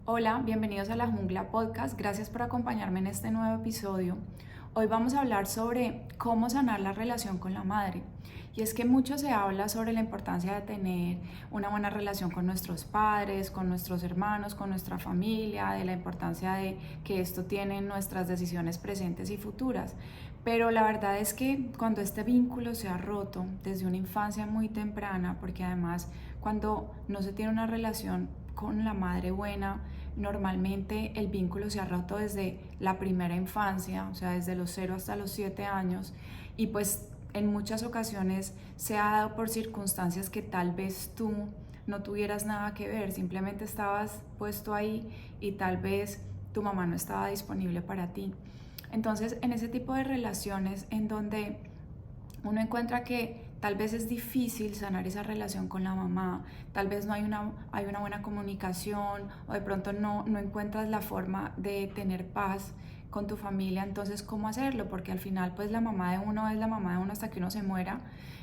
Hola, bienvenidos a La Jungla Podcast. Gracias por acompañarme en este nuevo episodio. Hoy vamos a hablar sobre cómo sanar la relación con la madre. Y es que mucho se habla sobre la importancia de tener una buena relación con nuestros padres, con nuestros hermanos, con nuestra familia, de la importancia de que esto tiene en nuestras decisiones presentes y futuras. Pero la verdad es que cuando este vínculo se ha roto desde una infancia muy temprana, porque además cuando no se tiene una relación con la madre buena, normalmente el vínculo se ha roto desde la primera infancia, o sea, desde los 0 hasta los 7 años, y pues en muchas ocasiones se ha dado por circunstancias que tal vez tú no tuvieras nada que ver, simplemente estabas puesto ahí y tal vez tu mamá no estaba disponible para ti. Entonces, en ese tipo de relaciones en donde uno encuentra que tal vez es difícil sanar esa relación con la mamá, tal vez no hay una buena comunicación o de pronto no encuentras la forma de tener paz con tu familia, entonces ¿cómo hacerlo? Porque al final pues la mamá de uno es la mamá de uno hasta que uno se muera,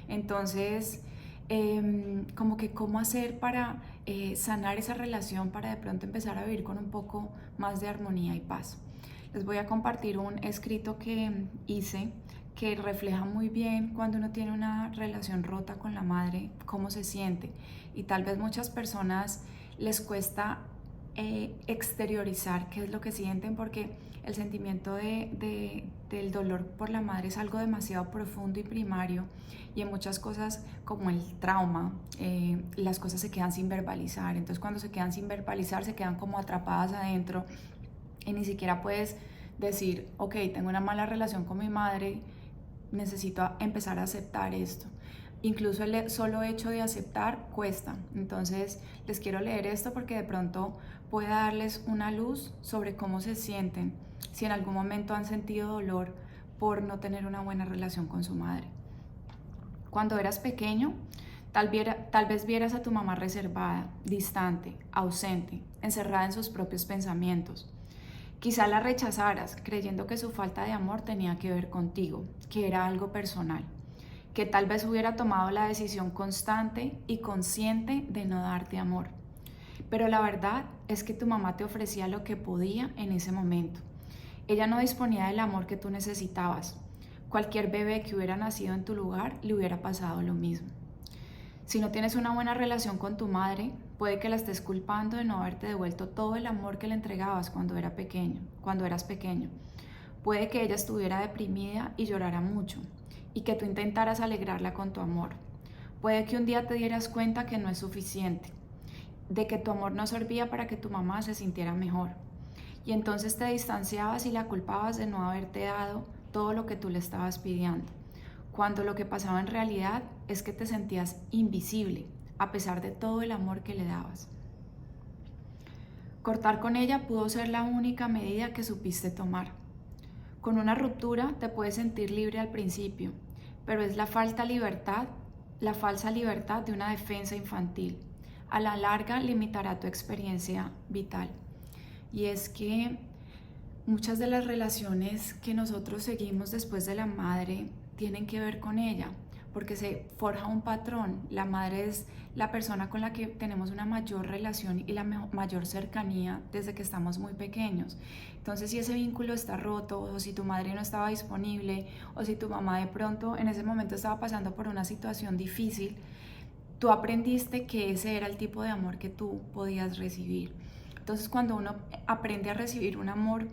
entonces como que cómo hacer para sanar esa relación, para de pronto empezar a vivir con un poco más de armonía y paz. Les voy a compartir un escrito que hice que refleja muy bien cuando uno tiene una relación rota con la madre, cómo se siente. Y tal vez muchas personas les cuesta exteriorizar qué es lo que sienten porque el sentimiento del dolor por la madre es algo demasiado profundo y primario y en muchas cosas como el trauma, las cosas se quedan sin verbalizar. Entonces cuando se quedan sin verbalizar se quedan como atrapadas adentro y ni siquiera puedes decir, ok, tengo una mala relación con mi madre, necesito empezar a aceptar esto. Incluso el solo hecho de aceptar cuesta. Entonces les quiero leer esto porque de pronto puede darles una luz sobre cómo se sienten si en algún momento han sentido dolor por no tener una buena relación con su madre. Cuando eras pequeño, tal vez vieras a tu mamá reservada, distante, ausente, encerrada en sus propios pensamientos. Quizá la rechazaras creyendo que su falta de amor tenía que ver contigo, que era algo personal, que tal vez hubiera tomado la decisión constante y consciente de no darte amor. Pero la verdad es que tu mamá te ofrecía lo que podía en ese momento. Ella no disponía del amor que tú necesitabas. Cualquier bebé que hubiera nacido en tu lugar le hubiera pasado lo mismo. Si no tienes una buena relación con tu madre, puede que la estés culpando de no haberte devuelto todo el amor que le entregabas cuando eras pequeño. Puede que ella estuviera deprimida y llorara mucho, y que tú intentaras alegrarla con tu amor. Puede que un día te dieras cuenta que no es suficiente, de que tu amor no servía para que tu mamá se sintiera mejor. Y entonces te distanciabas y la culpabas de no haberte dado todo lo que tú le estabas pidiendo, cuando lo que pasaba en realidad es que te sentías invisible, a pesar de todo el amor que le dabas. Cortar con ella pudo ser la única medida que supiste tomar. Con una ruptura te puedes sentir libre al principio, pero es la falsa libertad de una defensa infantil. A la larga limitará tu experiencia vital. Y es que muchas de las relaciones que nosotros seguimos después de la madre tienen que ver con ella, porque se forja un patrón. La madre es la persona con la que tenemos una mayor relación y la mayor cercanía desde que estamos muy pequeños. Entonces, si ese vínculo está roto, o si tu madre no estaba disponible, o si tu mamá de pronto en ese momento estaba pasando por una situación difícil, tú aprendiste que ese era el tipo de amor que tú podías recibir. Entonces, cuando uno aprende a recibir un amor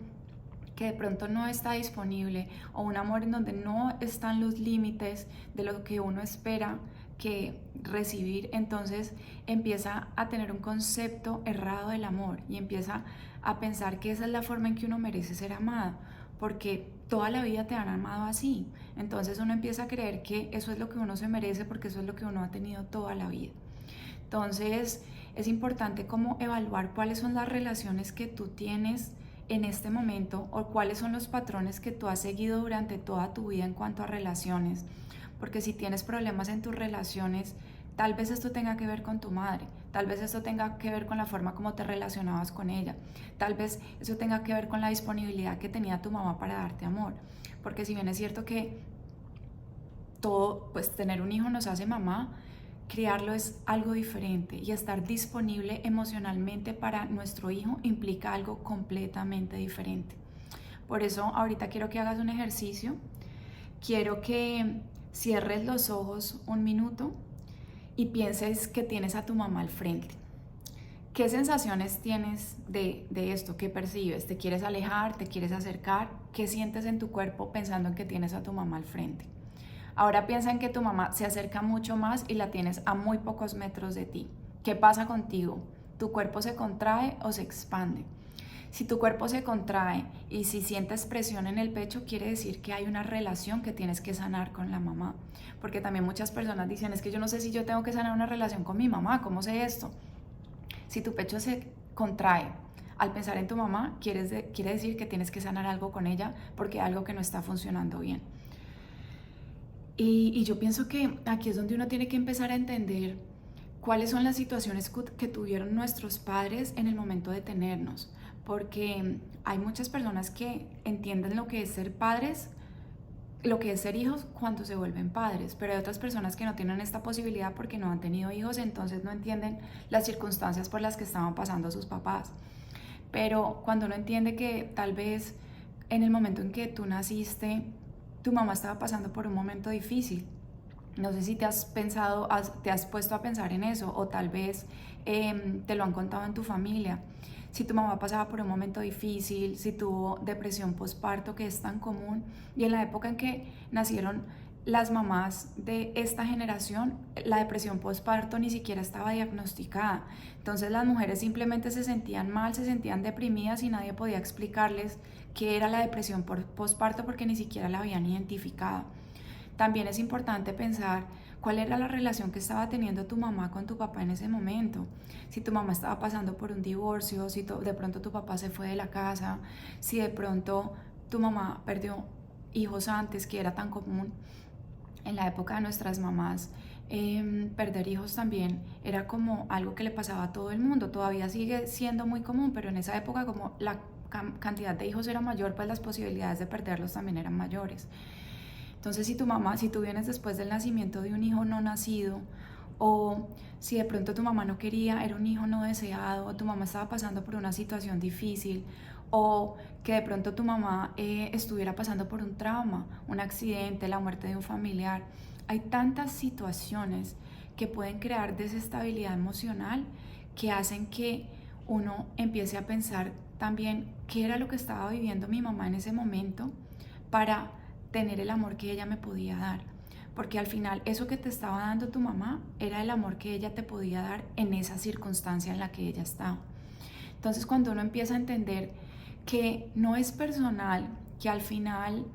que de pronto no está disponible o un amor en donde no están los límites de lo que uno espera que recibir, entonces empieza a tener un concepto errado del amor y empieza a pensar que esa es la forma en que uno merece ser amado, porque toda la vida te han amado así. Entonces uno empieza a creer que eso es lo que uno se merece porque eso es lo que uno ha tenido toda la vida. Entonces es importante como evaluar cuáles son las relaciones que tú tienes en este momento o cuáles son los patrones que tú has seguido durante toda tu vida en cuanto a relaciones. Porque si tienes problemas en tus relaciones, tal vez esto tenga que ver con tu madre, tal vez esto tenga que ver con la forma como te relacionabas con ella, tal vez eso tenga que ver con la disponibilidad que tenía tu mamá para darte amor. Porque si bien es cierto que todo, pues tener un hijo nos hace mamá, criarlo es algo diferente y estar disponible emocionalmente para nuestro hijo implica algo completamente diferente. Por eso ahorita quiero que hagas un ejercicio. Quiero que cierres los ojos un minuto y pienses que tienes a tu mamá al frente. ¿Qué sensaciones tienes de esto? ¿Qué percibes? ¿Te quieres alejar? ¿Te quieres acercar? ¿Qué sientes en tu cuerpo pensando en que tienes a tu mamá al frente? Ahora piensa en que tu mamá se acerca mucho más y la tienes a muy pocos metros de ti. ¿Qué pasa contigo? ¿Tu cuerpo se contrae o se expande? Si tu cuerpo se contrae y si sientes presión en el pecho, quiere decir que hay una relación que tienes que sanar con la mamá. Porque también muchas personas dicen, es que yo no sé si yo tengo que sanar una relación con mi mamá, ¿cómo sé esto? Si tu pecho se contrae al pensar en tu mamá, quiere decir que tienes que sanar algo con ella porque hay algo que no está funcionando bien. Y yo pienso que aquí es donde uno tiene que empezar a entender cuáles son las situaciones que tuvieron nuestros padres en el momento de tenernos, porque hay muchas personas que entienden lo que es ser padres, lo que es ser hijos cuando se vuelven padres, pero hay otras personas que no tienen esta posibilidad porque no han tenido hijos, entonces no entienden las circunstancias por las que estaban pasando sus papás. Pero cuando uno entiende que tal vez en el momento en que tú naciste, tu mamá estaba pasando por un momento difícil. No sé si te has puesto a pensar en eso, o tal vez te lo han contado en tu familia. Si tu mamá pasaba por un momento difícil, si tuvo depresión postparto, que es tan común, y en la época en que nacieron las mamás de esta generación, la depresión postparto ni siquiera estaba diagnosticada. Entonces las mujeres simplemente se sentían mal, se sentían deprimidas y nadie podía explicarles qué era la depresión postparto porque ni siquiera la habían identificado. También es importante pensar cuál era la relación que estaba teniendo tu mamá con tu papá en ese momento. Si tu mamá estaba pasando por un divorcio, si de pronto tu papá se fue de la casa, si de pronto tu mamá perdió hijos antes, que era tan común en la época de nuestras mamás. Perder hijos también era como algo que le pasaba a todo el mundo. Todavía sigue siendo muy común, pero en esa época, como la cantidad de hijos era mayor, pues las posibilidades de perderlos también eran mayores. Entonces si tú vienes después del nacimiento de un hijo no nacido, o si de pronto tu mamá no quería, era un hijo no deseado, o tu mamá estaba pasando por una situación difícil, o que de pronto tu mamá estuviera pasando por un trauma, un accidente, la muerte de un familiar. Hay tantas situaciones que pueden crear desestabilidad emocional que hacen que uno empiece a pensar también qué era lo que estaba viviendo mi mamá en ese momento para tener el amor que ella me podía dar. Porque al final eso que te estaba dando tu mamá era el amor que ella te podía dar en esa circunstancia en la que ella estaba. Entonces cuando uno empieza a entender que no es personal, que al final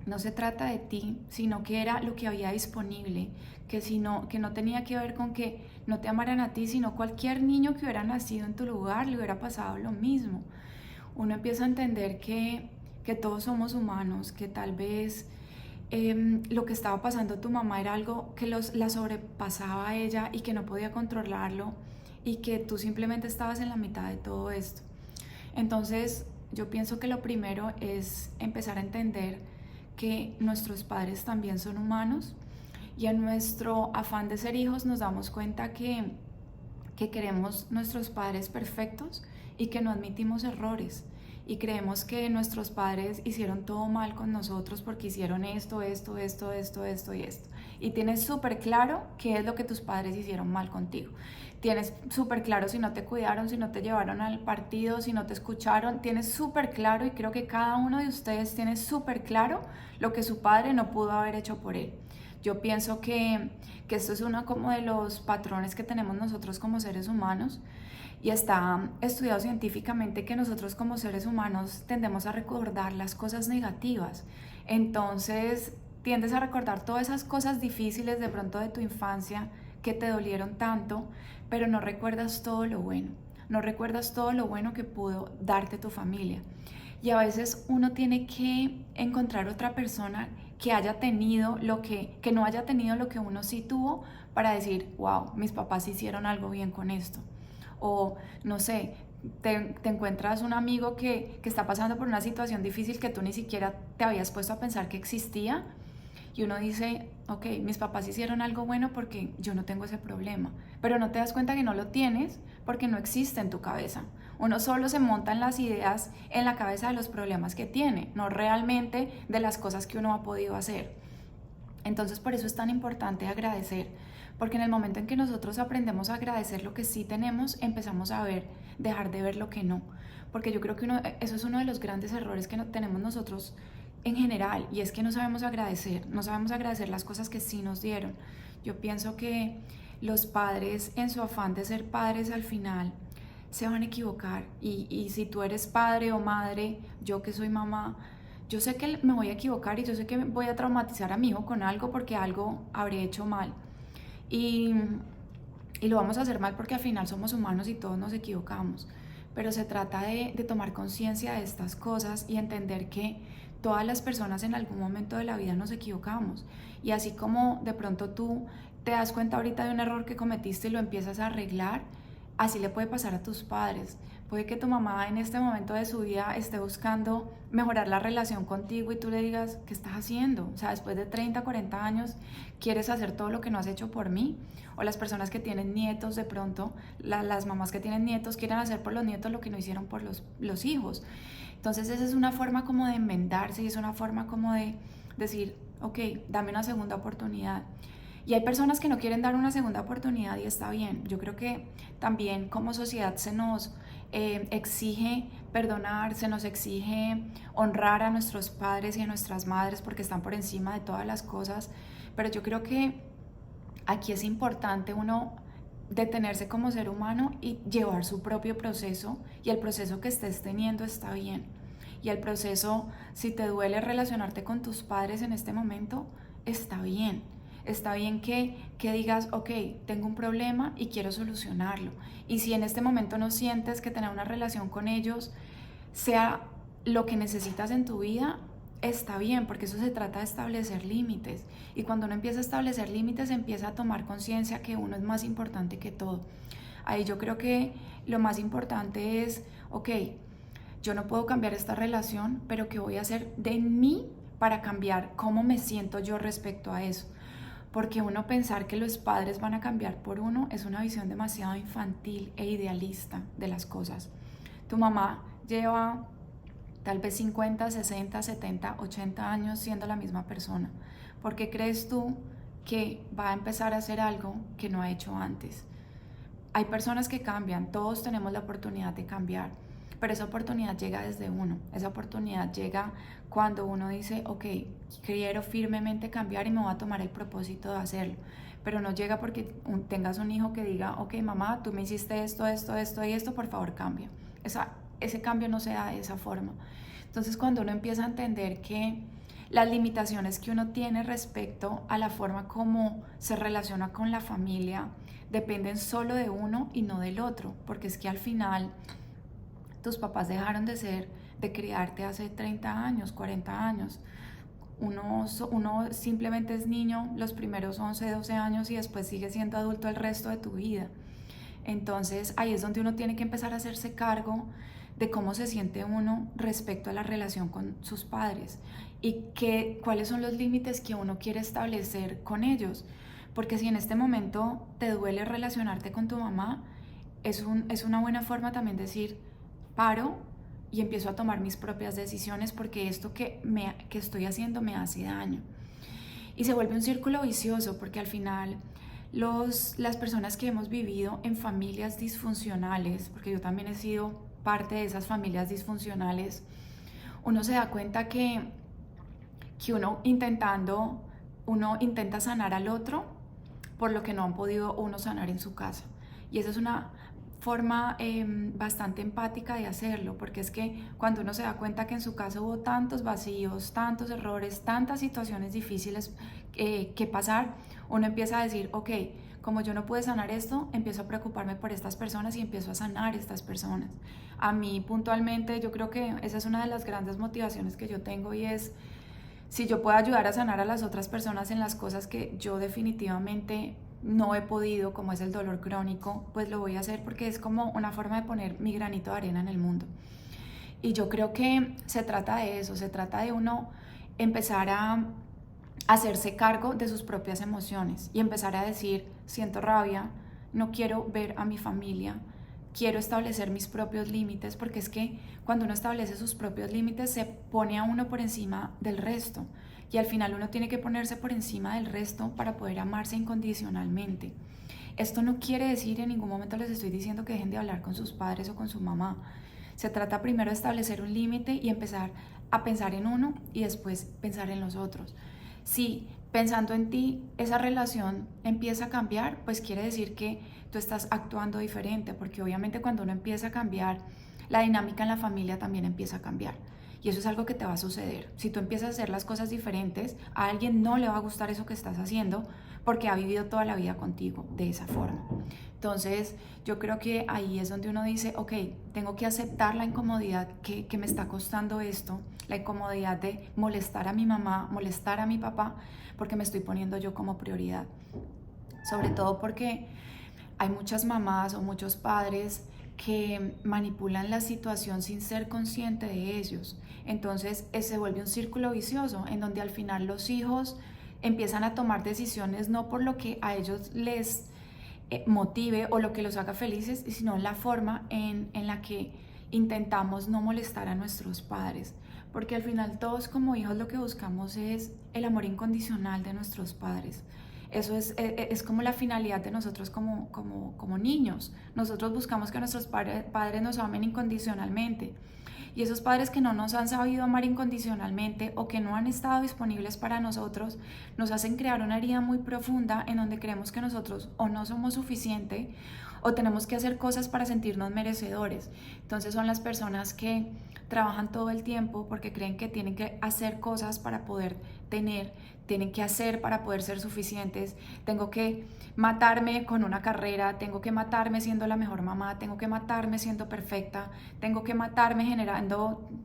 no se trata de ti, sino que era lo que había disponible, que no tenía que ver con que no te amaran a ti, sino cualquier niño que hubiera nacido en tu lugar le hubiera pasado lo mismo. Uno empieza a entender que todos somos humanos, que tal vez lo que estaba pasando tu mamá era algo que la sobrepasaba a ella y que no podía controlarlo y que tú simplemente estabas en la mitad de todo esto. Entonces yo pienso que lo primero es empezar a entender que nuestros padres también son humanos y en nuestro afán de ser hijos nos damos cuenta que queremos nuestros padres perfectos y que no admitimos errores. Y creemos que nuestros padres hicieron todo mal con nosotros porque hicieron esto y esto. Y tienes súper claro qué es lo que tus padres hicieron mal contigo. Tienes súper claro si no te cuidaron, si no te llevaron al partido, si no te escucharon. Tienes súper claro, y creo que cada uno de ustedes tiene súper claro lo que su padre no pudo haber hecho por él. Yo pienso que esto es uno como de los patrones que tenemos nosotros como seres humanos. Y está estudiado científicamente que nosotros como seres humanos tendemos a recordar las cosas negativas. Entonces tiendes a recordar todas esas cosas difíciles de pronto de tu infancia que te dolieron tanto, pero no recuerdas todo lo bueno. No recuerdas todo lo bueno que pudo darte tu familia. Y a veces uno tiene que encontrar otra persona que haya tenido que no haya tenido lo que uno sí tuvo para decir, wow, mis papás hicieron algo bien con esto. O no sé, te encuentras un amigo que está pasando por una situación difícil que tú ni siquiera te habías puesto a pensar que existía y uno dice, ok, mis papás hicieron algo bueno porque yo no tengo ese problema, pero no te das cuenta que no lo tienes porque no existe en tu cabeza. Uno solo se monta en las ideas en la cabeza de los problemas que tiene, no realmente de las cosas que uno ha podido hacer. Entonces por eso es tan importante agradecer, porque en el momento en que nosotros aprendemos a agradecer lo que sí tenemos, empezamos a dejar de ver lo que no. Porque yo creo que eso es uno de los grandes errores que tenemos nosotros en general, y es que no sabemos agradecer las cosas que sí nos dieron. Yo pienso que los padres, en su afán de ser padres, al final se van a equivocar. Y si tú eres padre o madre, yo que soy mamá, yo sé que me voy a equivocar y yo sé que voy a traumatizar a mi hijo con algo porque algo habré hecho mal. Y, y lo vamos a hacer mal porque al final somos humanos y todos nos equivocamos. Pero se trata de tomar conciencia de estas cosas y entender que todas las personas en algún momento de la vida nos equivocamos. Y así como de pronto tú te das cuenta ahorita de un error que cometiste y lo empiezas a arreglar, así le puede pasar a tus padres. Puede que tu mamá en este momento de su vida esté buscando mejorar la relación contigo y tú le digas, ¿qué estás haciendo? O sea, después de 30, 40 años, ¿quieres hacer todo lo que no has hecho por mí? O las personas que tienen nietos, de pronto, las mamás que tienen nietos quieren hacer por los nietos lo que no hicieron por los hijos. Entonces esa es una forma como de enmendarse y es una forma como de decir, ok, dame una segunda oportunidad. Y hay personas que no quieren dar una segunda oportunidad y está bien. Yo creo que también como sociedad se nos exige perdonar, se nos exige honrar a nuestros padres y a nuestras madres porque están por encima de todas las cosas. Pero yo creo que aquí es importante uno detenerse como ser humano y llevar su propio proceso, y el proceso que estés teniendo está bien. Y el proceso, si te duele relacionarte con tus padres en este momento, está bien. Está bien que digas, ok, tengo un problema y quiero solucionarlo. Y si en este momento no sientes que tener una relación con ellos sea lo que necesitas en tu vida, está bien, porque eso se trata de establecer límites. Y cuando uno empieza a establecer límites, empieza a tomar conciencia que uno es más importante que todo. Ahí yo creo que lo más importante es, ok, yo no puedo cambiar esta relación, pero ¿qué voy a hacer de mí para cambiar cómo me siento yo respecto a eso? Porque uno pensar que los padres van a cambiar por uno es una visión demasiado infantil e idealista de las cosas. Tu mamá lleva tal vez 50, 60, 70, 80 años siendo la misma persona. ¿Por qué crees tú que va a empezar a hacer algo que no ha hecho antes? Hay personas que cambian, todos tenemos la oportunidad de cambiar, pero esa oportunidad llega desde uno. Esa oportunidad llega cuando uno dice, ok, quiero firmemente cambiar y me voy a tomar el propósito de hacerlo. Pero no llega porque tengas un hijo que diga, ok, mamá, tú me hiciste esto, esto, esto y esto, por favor cambia. Ese cambio no se da de esa forma. Entonces cuando uno empieza a entender que las limitaciones que uno tiene respecto a la forma como se relaciona con la familia dependen solo de uno y no del otro, porque es que al final tus papás dejaron de criarte hace 30 años, 40 años. Uno simplemente es niño los primeros 11, 12 años y después sigue siendo adulto el resto de tu vida. Entonces ahí es donde uno tiene que empezar a hacerse cargo de cómo se siente uno respecto a la relación con sus padres y cuáles son los límites que uno quiere establecer con ellos. Porque si en este momento te duele relacionarte con tu mamá, es una buena forma también decir, paro y empiezo a tomar mis propias decisiones porque esto que estoy haciendo me hace daño. Y se vuelve un círculo vicioso porque al final las personas que hemos vivido en familias disfuncionales, porque yo también he sido parte de esas familias disfuncionales, uno se da cuenta que uno intenta sanar al otro por lo que no han podido uno sanar en su casa. Y esa es una forma bastante empática de hacerlo, porque es que cuando uno se da cuenta que en su casa hubo tantos vacíos, tantos errores, tantas situaciones difíciles que pasar, uno empieza a decir, ok, como yo no pude sanar esto, empiezo a preocuparme por estas personas y empiezo a sanar estas personas. A mí puntualmente yo creo que esa es una de las grandes motivaciones que yo tengo, y es, si yo puedo ayudar a sanar a las otras personas en las cosas que yo definitivamente no he podido, como es el dolor crónico, pues lo voy a hacer porque es como una forma de poner mi granito de arena en el mundo. Y yo creo que se trata de eso, se trata de uno empezar a hacerse cargo de sus propias emociones y empezar a decir, siento rabia, no quiero ver a mi familia, quiero establecer mis propios límites, porque es que cuando uno establece sus propios límites se pone a uno por encima del resto y al final uno tiene que ponerse por encima del resto para poder amarse incondicionalmente. Esto no quiere decir, en ningún momento les estoy diciendo que dejen de hablar con sus padres o con su mamá. Se trata primero de establecer un límite y empezar a pensar en uno y después pensar en los otros. Si pensando en ti esa relación empieza a cambiar, pues quiere decir que tú estás actuando diferente, porque obviamente cuando uno empieza a cambiar, la dinámica en la familia también empieza a cambiar. Y eso es algo que te va a suceder. Si tú empiezas a hacer las cosas diferentes, a alguien no le va a gustar eso que estás haciendo porque ha vivido toda la vida contigo de esa forma. Entonces, yo creo que ahí es donde uno dice, ok, tengo que aceptar la incomodidad que me está costando esto, la incomodidad de molestar a mi mamá, molestar a mi papá, porque me estoy poniendo yo como prioridad. Sobre todo porque hay muchas mamás o muchos padres que manipulan la situación sin ser consciente de ellos. Entonces se vuelve un círculo vicioso en donde al final los hijos empiezan a tomar decisiones no por lo que a ellos les motive o lo que los haga felices, sino la forma en la que intentamos no molestar a nuestros padres. Porque al final todos como hijos lo que buscamos es el amor incondicional de nuestros padres. Eso es como la finalidad de nosotros como niños. Nosotros buscamos que nuestros padres nos amen incondicionalmente. Y esos padres que no nos han sabido amar incondicionalmente o que no han estado disponibles para nosotros, nos hacen crear una herida muy profunda en donde creemos que nosotros o no somos suficiente o tenemos que hacer cosas para sentirnos merecedores. Entonces son las personas que trabajan todo el tiempo porque creen que tienen que hacer cosas para poder tener, tienen que hacer para poder ser suficientes. Tengo que matarme con una carrera, tengo que matarme siendo la mejor mamá, tengo que matarme siendo perfecta, tengo que matarme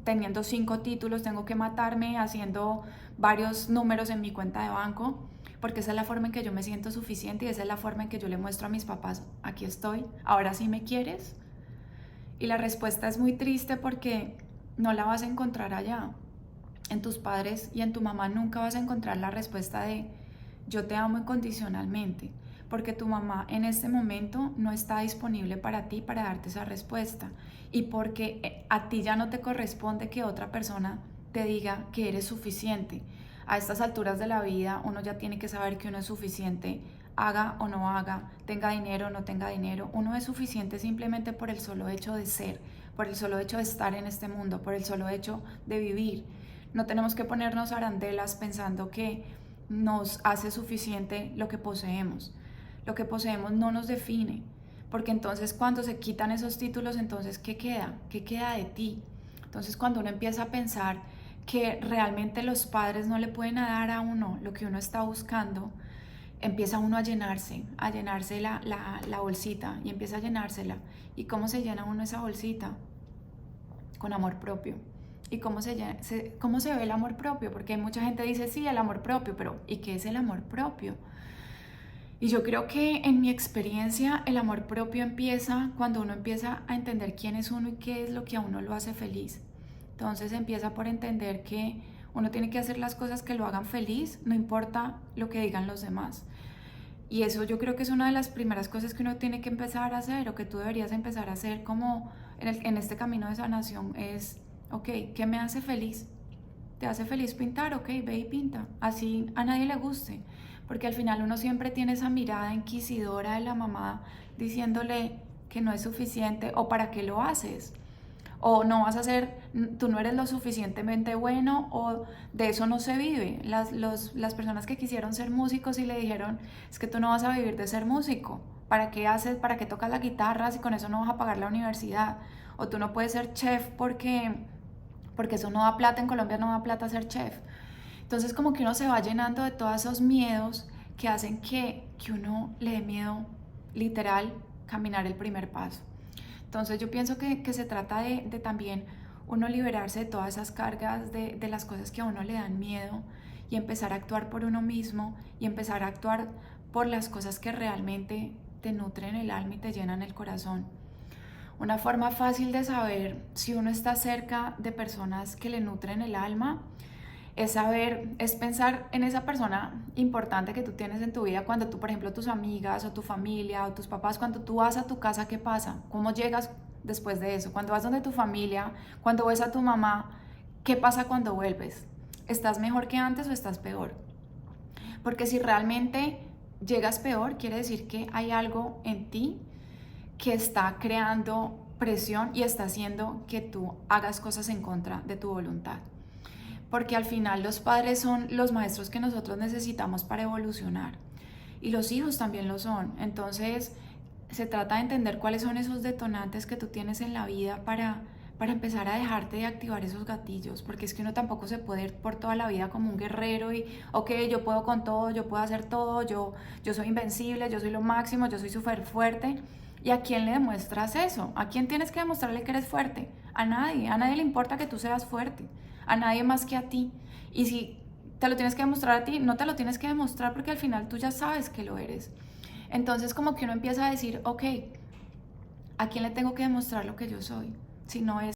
teniendo 5 títulos, tengo que matarme haciendo varios números en mi cuenta de banco, porque esa es la forma en que yo me siento suficiente y esa es la forma en que yo le muestro a mis papás, aquí estoy, ahora sí me quieres. Y la respuesta es muy triste porque no la vas a encontrar allá. En tus padres y en tu mamá nunca vas a encontrar la respuesta de yo te amo incondicionalmente, porque tu mamá en este momento no está disponible para ti para darte esa respuesta y porque a ti ya no te corresponde que otra persona te diga que eres suficiente. A estas alturas de la vida uno ya tiene que saber que uno es suficiente, haga o no haga, tenga dinero o no tenga dinero. Uno es suficiente simplemente por el solo hecho de ser, por el solo hecho de estar en este mundo, por el solo hecho de vivir. No tenemos que ponernos arandelas pensando que nos hace suficiente lo que poseemos. Lo que poseemos no nos define, porque entonces cuando se quitan esos títulos, entonces ¿qué queda? ¿Qué queda de ti? Entonces cuando uno empieza a pensar que realmente los padres no le pueden dar a uno lo que uno está buscando, empieza uno a llenarse la bolsita y empieza a llenársela. ¿Y cómo se llena uno esa bolsita? Con amor propio. ¿Y cómo se ve el amor propio? Porque mucha gente dice, sí, el amor propio, pero ¿y qué es el amor propio? Y yo creo que en mi experiencia el amor propio empieza cuando uno empieza a entender quién es uno y qué es lo que a uno lo hace feliz. Entonces empieza por entender que uno tiene que hacer las cosas que lo hagan feliz, no importa lo que digan los demás. Y eso yo creo que es una de las primeras cosas que uno tiene que empezar a hacer o que tú deberías empezar a hacer como en este camino de sanación es, ok, ¿qué me hace feliz? ¿Te hace feliz pintar? Ok, ve y pinta. Así a nadie le guste. Porque al final uno siempre tiene esa mirada inquisidora de la mamá diciéndole que no es suficiente o para qué lo haces. O no vas a hacer, tú no eres lo suficientemente bueno o de eso no se vive. Las personas que quisieron ser músicos y le dijeron, es que tú no vas a vivir de ser músico. ¿Para qué haces, para qué tocas la guitarra si con eso no vas a pagar la universidad? O tú no puedes ser chef porque eso no da plata, en Colombia no da plata ser chef. Entonces como que uno se va llenando de todos esos miedos que hacen que uno le dé miedo, literal, caminar el primer paso. Entonces yo pienso que se trata de también uno liberarse de todas esas cargas de las cosas que a uno le dan miedo y empezar a actuar por uno mismo y empezar a actuar por las cosas que realmente te nutren el alma y te llenan el corazón. Una forma fácil de saber si uno está cerca de personas que le nutren el alma es saber, es pensar en esa persona importante que tú tienes en tu vida cuando tú, por ejemplo, tus amigas o tu familia o tus papás, cuando tú vas a tu casa, ¿qué pasa? ¿Cómo llegas después de eso? Cuando vas donde tu familia, cuando ves a tu mamá, ¿qué pasa cuando vuelves? ¿Estás mejor que antes o estás peor? Porque si realmente llegas peor, quiere decir que hay algo en ti que está creando presión y está haciendo que tú hagas cosas en contra de tu voluntad. Porque al final los padres son los maestros que nosotros necesitamos para evolucionar y los hijos también lo son. Entonces se trata de entender cuáles son esos detonantes que tú tienes en la vida para empezar a dejarte de activar esos gatillos, porque es que uno tampoco se puede ir por toda la vida como un guerrero y, ok, yo puedo con todo, yo puedo hacer todo, yo soy invencible, yo soy lo máximo, yo soy súper fuerte. ¿Y a quién le demuestras eso? ¿A quién tienes que demostrarle que eres fuerte? A nadie le importa que tú seas fuerte, a nadie más que a ti. Y si te lo tienes que demostrar a ti, no te lo tienes que demostrar porque al final tú ya sabes que lo eres. Entonces como que uno empieza a decir, ok, ¿a quién le tengo que demostrar lo que yo soy? Si no es